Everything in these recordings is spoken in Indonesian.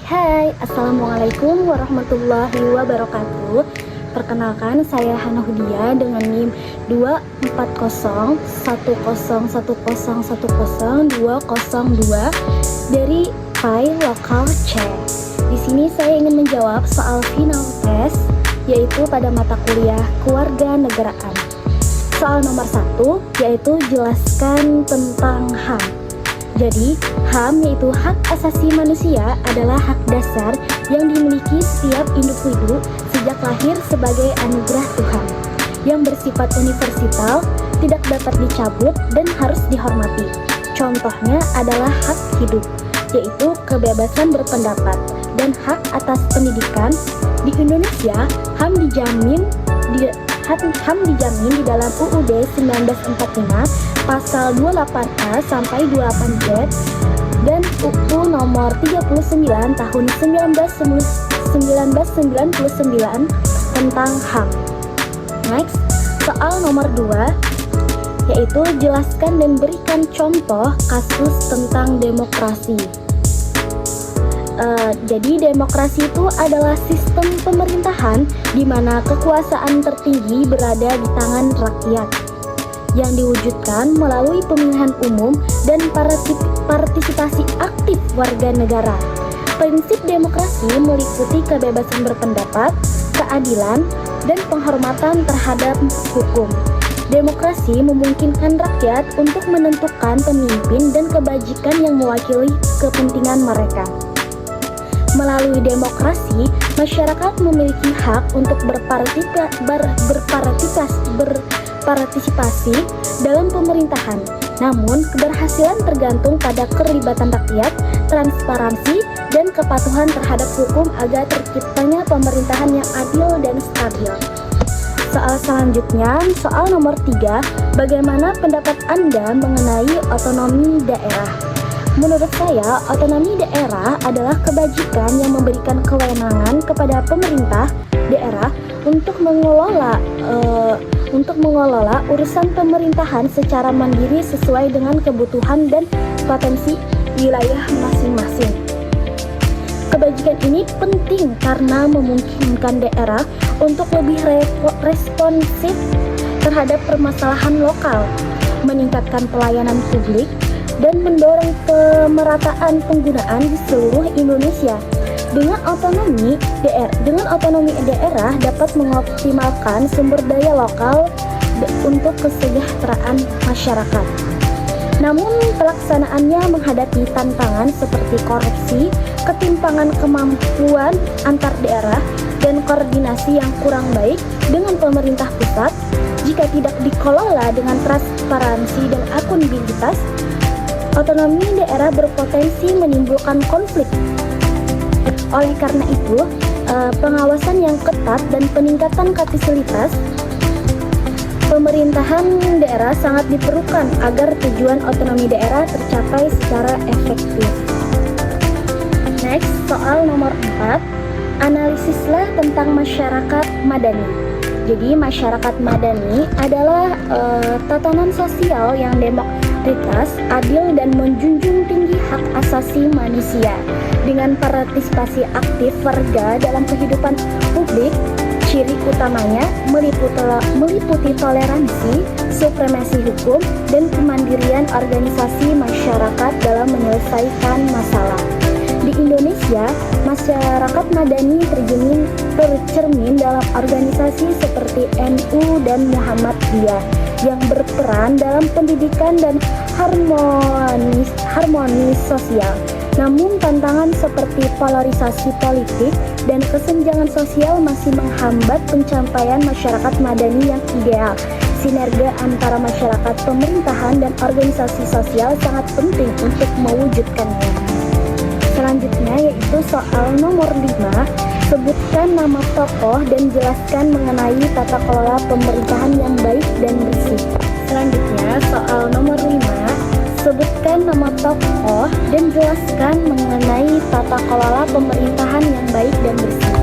Hai, Assalamualaikum warahmatullahi wabarakatuh. Perkenalkan, saya Hana Hudia dengan NIM 2401010101002 dari PAI Lokal C. Di sini saya ingin menjawab soal final test, yaitu pada mata kuliah Kewarganegaraan. Soal nomor 1, yaitu jelaskan tentang HAM. Jadi, HAM yaitu hak asasi manusia adalah hak dasar yang dimiliki setiap individu sejak lahir sebagai anugerah Tuhan, yang bersifat universal, tidak dapat dicabut dan harus dihormati. Contohnya adalah hak hidup, yaitu kebebasan berpendapat, dan hak atas pendidikan. Di Indonesia, HAM dijamin di dalam UUD 1945 pasal 28A sampai 28Z dan UU nomor 39 tahun 1999 tentang HAM. Next, soal nomor 2, yaitu jelaskan dan berikan contoh kasus tentang demokrasi. Jadi demokrasi itu adalah sistem pemerintahan di mana kekuasaan tertinggi berada di tangan rakyat, yang diwujudkan melalui pemilihan umum dan partisipasi aktif warga negara. Prinsip demokrasi meliputi kebebasan berpendapat, keadilan, dan penghormatan terhadap hukum. Demokrasi memungkinkan rakyat untuk menentukan pemimpin dan kebajikan yang mewakili kepentingan mereka. Melalui demokrasi, masyarakat memiliki hak untuk berpartisipasi dalam pemerintahan. Namun, keberhasilan tergantung pada keterlibatan rakyat, transparansi, dan kepatuhan terhadap hukum agar terciptanya pemerintahan yang adil dan stabil. Soal selanjutnya, soal nomor 3, bagaimana pendapat Anda mengenai otonomi daerah? Menurut saya, otonomi daerah adalah kebajikan yang memberikan kewenangan kepada pemerintah daerah untuk mengelola urusan pemerintahan secara mandiri sesuai dengan kebutuhan dan potensi wilayah masing-masing. Kebajikan ini penting karena memungkinkan daerah untuk lebih responsif terhadap permasalahan lokal, meningkatkan pelayanan publik, dan mendorong pemerataan penggunaan di seluruh Indonesia. Dengan otonomi daerah dapat mengoptimalkan sumber daya lokal untuk kesejahteraan masyarakat. Namun pelaksanaannya menghadapi tantangan seperti korupsi, ketimpangan kemampuan antar daerah, dan koordinasi yang kurang baik dengan pemerintah pusat. Jika tidak dikelola dengan transparansi dan akuntabilitas, otonomi daerah berpotensi menimbulkan konflik. Oleh karena itu, pengawasan yang ketat dan peningkatan kapasitas pemerintahan daerah sangat diperlukan agar tujuan otonomi daerah tercapai secara efektif. Next, soal nomor 4, analisislah tentang masyarakat madani. Jadi, masyarakat madani adalah tatanan sosial yang demokratis, adil, dan menjunjung tinggi hak asasi manusia. Dengan partisipasi aktif warga dalam kehidupan publik, ciri utamanya meliputi toleransi, supremasi hukum, dan kemandirian organisasi masyarakat dalam menyelesaikan masalah. Di Indonesia, masyarakat madani tercermin dalam organisasi seperti NU dan Muhammadiyah yang berperan dalam pendidikan dan harmonis sosial. Namun tantangan seperti polarisasi politik dan kesenjangan sosial masih menghambat pencapaian masyarakat madani yang ideal. Sinergi antara masyarakat, pemerintahan, dan organisasi sosial sangat penting untuk mewujudkannya. Selanjutnya yaitu soal nomor 5, sebutkan nama tokoh dan jelaskan mengenai tata kelola pemerintahan yang baik dan bersih. Selanjutnya soal nomor 5, sebutkan nama tokoh dan jelaskan mengenai tata kelola pemerintahan yang baik dan bersih.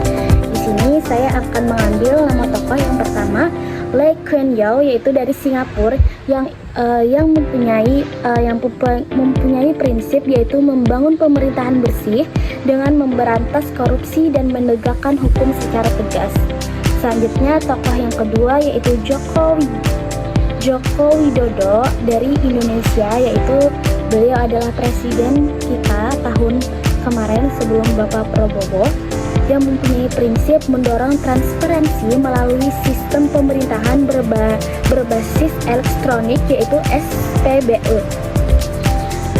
Di sini saya akan mengambil nama tokoh yang pertama, Lek Kuan Yew, yaitu dari Singapura, yang mempunyai prinsip yaitu membangun pemerintahan bersih dengan memberantas korupsi dan menegakkan hukum secara tegas. Selanjutnya tokoh yang kedua yaitu Joko Widodo dari Indonesia, yaitu beliau adalah presiden kita tahun kemarin sebelum Bapak Prabowo, yang mempunyai prinsip mendorong transparansi melalui sistem pemerintahan berbasis elektronik yaitu SPBE.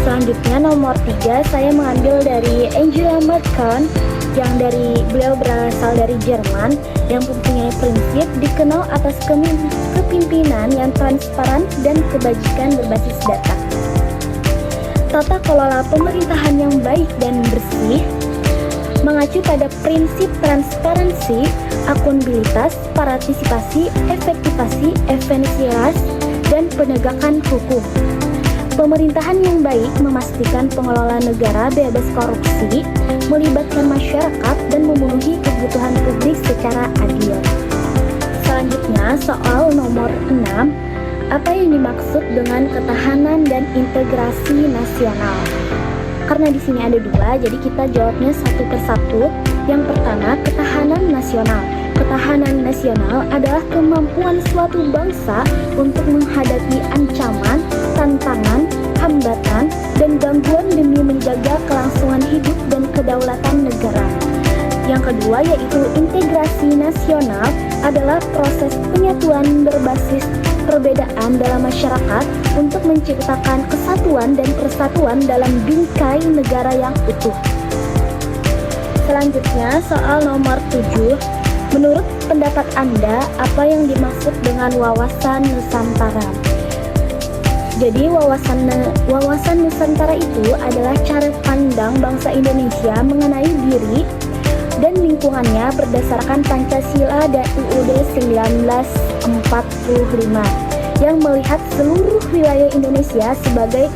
Selanjutnya nomor 3 saya mengambil dari Angela Merkel, yang beliau berasal dari Jerman, yang mempunyai prinsip dikenal atas kepemimpinan yang transparan dan kebajikan berbasis data. Tata kelola pemerintahan yang baik dan bersih mengacu pada prinsip transparansi, akuntabilitas, partisipasi, efektivasi, efisiensi, dan penegakan hukum. Pemerintahan yang baik memastikan pengelola negara bebas korupsi, melibatkan masyarakat, dan memenuhi kebutuhan publik secara adil. Selanjutnya, soal nomor 6, apa yang dimaksud dengan ketahanan dan integrasi nasional? Karena di sini ada dua, jadi kita jawabnya satu persatu. Yang pertama, ketahanan nasional. Ketahanan nasional adalah kemampuan suatu bangsa untuk menghadapi ancaman, tantangan, hambatan, dan gangguan demi menjaga kelangsungan hidup dan kedaulatan negara. Yang kedua yaitu integrasi nasional adalah proses penyatuan berbasis perbedaan dalam masyarakat untuk menciptakan kesatuan dan persatuan dalam bingkai negara yang utuh. Selanjutnya soal nomor 7, menurut pendapat Anda apa yang dimaksud dengan wawasan Nusantara? Jadi wawasan Nusantara itu adalah cara pandang bangsa Indonesia mengenai diri dan lingkungannya berdasarkan Pancasila dan UUD 1945 yang melihat seluruh wilayah Indonesia sebagai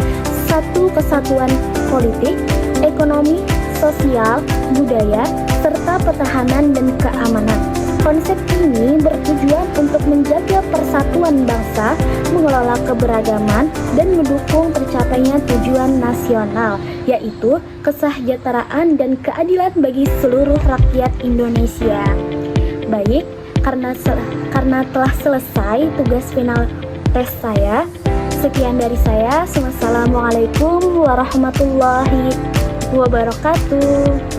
satu kesatuan politik, ekonomi, sosial, budaya, serta pertahanan dan keamanan. Konsep ini bertujuan untuk menjaga persatuan bangsa, mengelola keberagaman, dan mendukung tercapainya tujuan nasional, yaitu kesejahteraan dan keadilan bagi seluruh rakyat Indonesia. Baik, karena telah selesai tugas final tes saya, sekian dari saya. Wassalamualaikum warahmatullahi wabarakatuh.